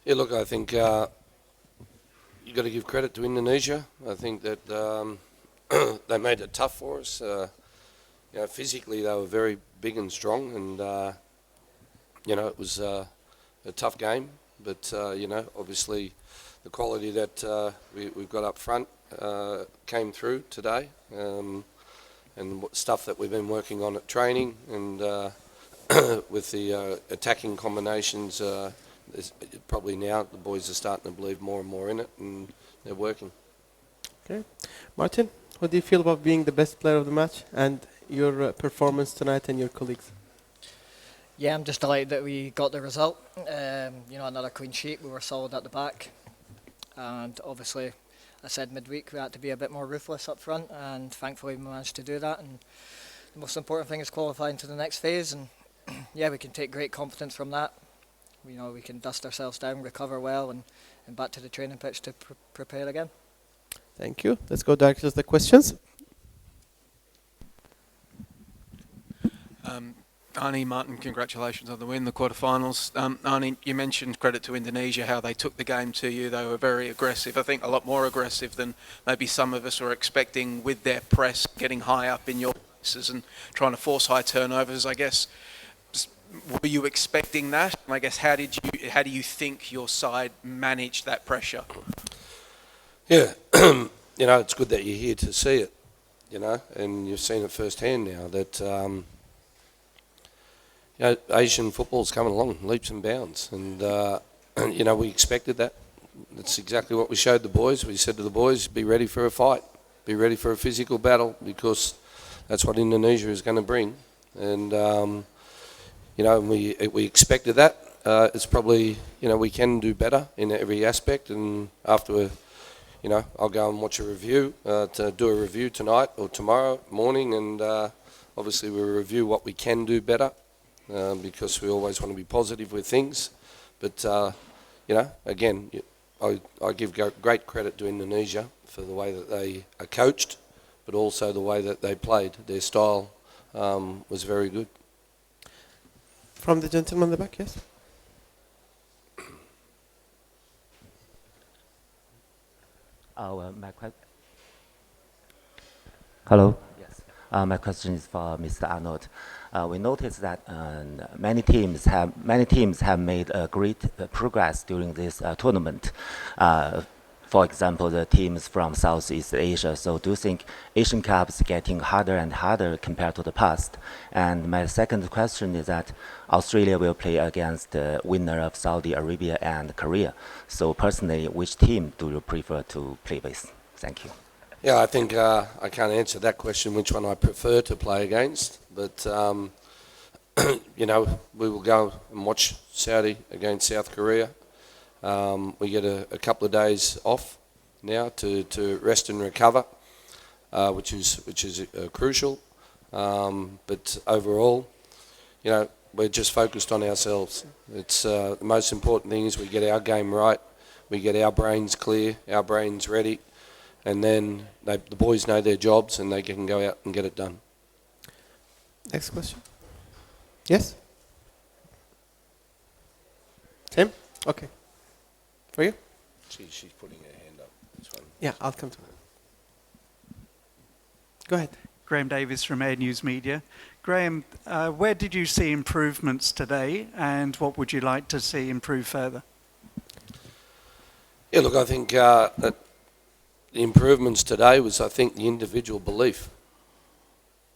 Yeah, look, I think you've got to give credit to Indonesia. I think that they made it tough for us. Physically they were very big and strong, and it was a tough game. But obviously, the quality that we've got up front came through today, and stuff that we've been working on at training, and with the attacking combinations. Probably now the boys are starting to believe more and more in it, and they're working. Okay, Martin, what do you feel about being the best player of the match and your performance tonight and your colleagues? Yeah, I'm just delighted that we got the result. Another clean sheet. We were solid at the back, and obviously, I said midweek we had to be a bit more ruthless up front, and thankfully we managed to do that. And the most important thing is qualifying to the next phase, and yeah, we can take great confidence from that. We can dust ourselves down, recover well, and back to the training pitch to prepare again. Thank you. Let's go directly to the questions. Arnie, Martin, congratulations on the win, the quarterfinals. Arnie, you mentioned credit to Indonesia, how they took the game to you. They were very aggressive, I think a lot more aggressive than maybe some of us were expecting, with their press getting high up in your places and trying to force high turnovers, I guess. Were you expecting that? I guess how do you think your side managed that pressure? Yeah, it's good that you're here to see it, and you've seen it firsthand now that Asian football's coming along leaps and bounds, and we expected that. That's exactly what we showed the boys. We said to the boys, be ready for a fight, be ready for a physical battle, because that's what Indonesia is going to bring. And we expected that. It's probably, we can do better in every aspect, and after, I'll go and watch a review, to do a review tonight or tomorrow morning, and obviously we'll review what we can do better, because we always want to be positive with things. But, again, I give great credit to Indonesia for the way that they are coached, but also the way that they played. Their style was very good. From the gentleman in the back, yes. Hello. Yes. My question is for Mr. Arnold. We noticed that many teams have made great progress during this tournament. For example, the teams from Southeast Asia. So do you think Asian Cup is getting harder and harder compared to the past? And my second question is that Australia will play against the winner of Saudi Arabia and Korea. So personally, which team do you prefer to play with? Thank you. Yeah, I think I can't answer that question, which one I prefer to play against. But, we will go and watch Saudi against South Korea. We get a couple of days off now to rest and recover, which is crucial. But overall, we're just focused on ourselves. It's the most important thing is we get our game right, we get our brains clear, our brains ready, and then the boys know their jobs and they can go out and get it done. Next question. Yes? Tim? Okay. For you? She's putting her hand up. This one. Yeah, I'll come to her. Go ahead. Graham Davis from Air News Media. Graham, where did you see improvements today, and what would you like to see improve further? Yeah, look, I think that the improvements today was, I think, the individual belief.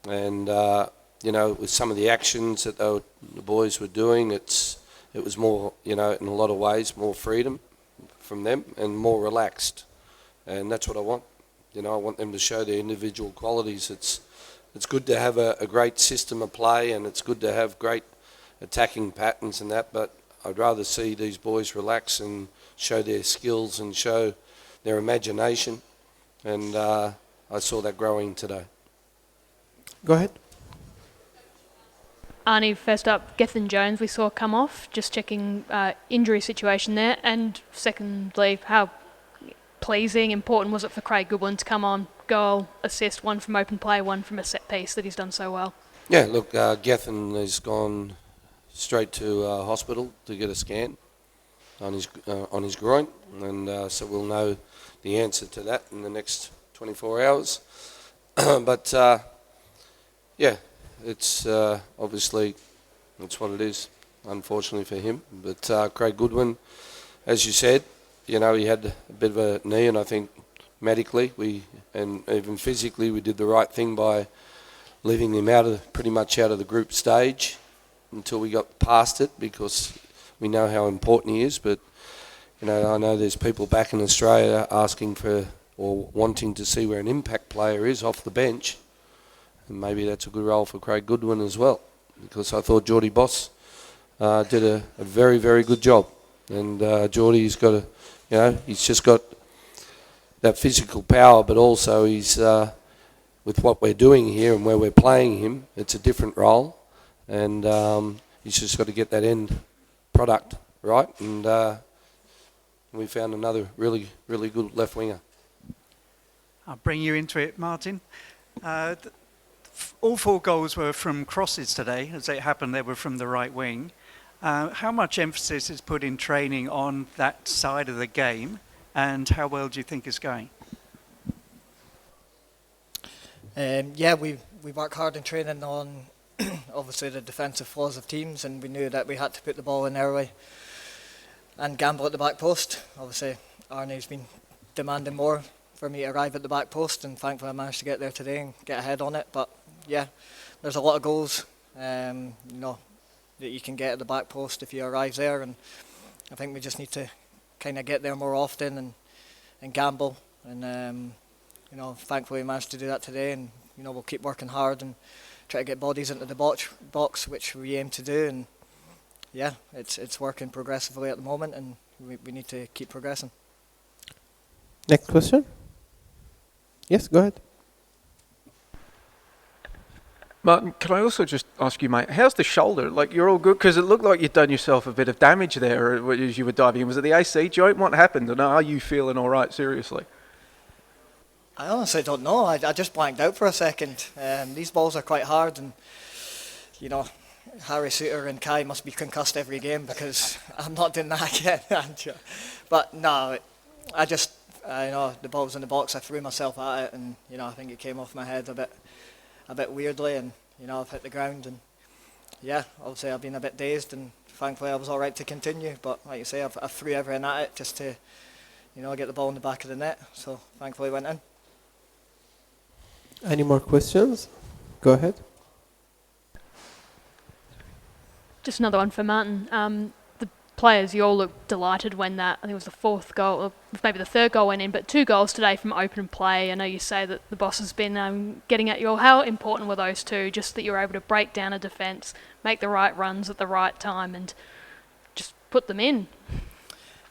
And, with some of the actions that the boys were doing, it was more, in a lot of ways, more freedom from them and more relaxed. And that's what I want. I want them to show their individual qualities. It's good to have a great system of play, and it's good to have great attacking patterns and that, but I'd rather see these boys relax and show their skills and show their imagination. And I saw that growing today. Go ahead. Arnie, first up, Gethin Jones we saw come off, just checking injury situation there. And secondly, how pleasing, important was it for Craig Goodwin to come on, goal, assist, one from open play, one from a set piece that he's done so well? Yeah, look, Gethin has gone straight to hospital to get a scan. on his groin, and so we'll know the answer to that in the next 24 hours. But yeah, it's obviously that's what it is, unfortunately for him. But Craig Goodwin, as you said, he had a bit of a knee, and I think medically and even physically we did the right thing by leaving him pretty much out of the group stage until we got past it, because we know how important he is. But I know there's people back in Australia asking for or wanting to see where an impact player is off the bench, and maybe that's a good role for Craig Goodwin as well, because I thought Geordie Boss did a very, very good job. And Geordie's got he's just got that physical power, but also he's with what we're doing here and where we're playing him, it's a different role, and he's just got to get that end product right. And we found another really, really good left winger. I'll bring you into it, Martin. All 4 goals were from crosses today. As it happened, they were from the right wing. How much emphasis is put in training on that side of the game, and how well do you think it's going? Yeah, we work hard in training on obviously the defensive flaws of teams, and we knew that we had to put the ball in early and gamble at the back post. Obviously, Arnie's been demanding more for me to arrive at the back post, and thankfully I managed to get there today and get ahead on it. But yeah, there's a lot of goals that you can get at the back post if you arrive there, and I think we just need to kind of get there more often and gamble, and thankfully we managed to do that today, and we'll keep working hard and try to get bodies into the box, which we aim to do. And yeah, it's working progressively at the moment, and we need to keep progressing. Next question. Yes, go ahead. Martin, can I also just ask you, mate, how's the shoulder? Like, you're all good? Because it looked like you'd done yourself a bit of damage there as you were diving in. Was it the AC joint? What happened? And are you feeling all right, seriously? I honestly don't know. I just blanked out for a second. These balls are quite hard, and Harry Suter and Kai must be concussed every game, because I'm not doing that again. But no, the ball was in the box. I threw myself at it, and I think it came off my head a bit weirdly, and I've hit the ground, and yeah, obviously I've been a bit dazed, and thankfully I was all right to continue. But like you say, I threw everything at it just to get the ball in the back of the net, so thankfully it went in. Any more questions? Go ahead. Just another one for Martin. The players, you all looked delighted when I think it was the 4th goal, or maybe the 3rd goal went in, but 2 goals today from open play. I know you say that the boss has been getting at you all. How important were those 2, just that you were able to break down a defence, make the right runs at the right time, and just put them in?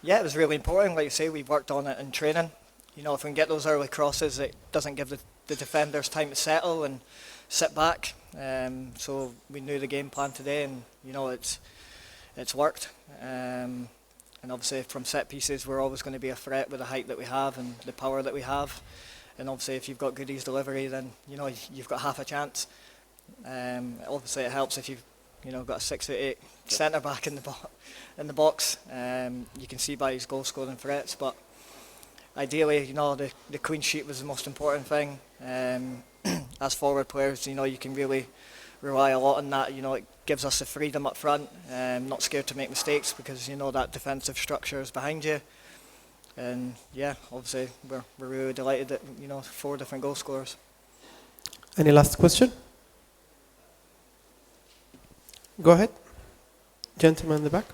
Yeah, it was really important. Like you say, we worked on it in training. If we can get those early crosses, it doesn't give the defenders time to settle and sit back. So we knew the game plan today, and it's worked. And obviously from set pieces, we're always going to be a threat with the height that we have and the power that we have. And obviously if you've got Goody's delivery, then you've got half a chance. Obviously it helps if you've got a 6'8" centre back in the box. You can see by his goal scoring threats, but ideally, the clean sheet was the most important thing. As forward players, you can really rely a lot on that. It gives us the freedom up front, not scared to make mistakes, because that defensive structure is behind you. And yeah, obviously we're really delighted that 4 different goal scorers. Any last question? Go ahead, gentleman in the back.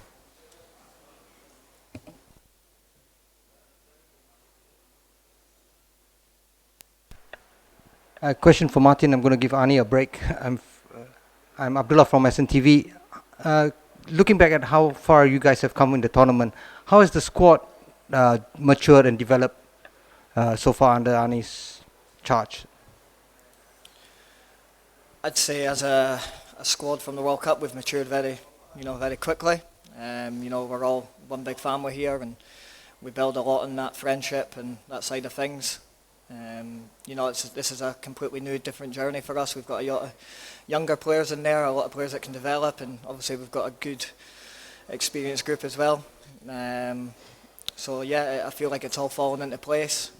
A question for Martin. I'm going to give Arnie a break. I'm Abdullah from SNTV. Looking back at how far you guys have come in the tournament, how has the squad matured and developed so far under Arnie's charge? I'd say as a squad from the World Cup, we've matured very quickly. We're all one big family here, and we build a lot on that friendship and that side of things. This is a completely new, different journey for us. We've got a lot of younger players in there, a lot of players that can develop, and obviously we've got a good, experienced group as well. So yeah, I feel like it's all fallen into place.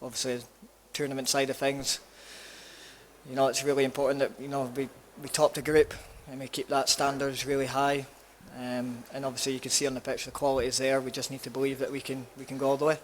Obviously, tournament side of things, you know, it's really important that, you know, we top the group and we keep that standards really high. And obviously, you can see on the pitch the quality is there. We just need to believe that we can go all the way.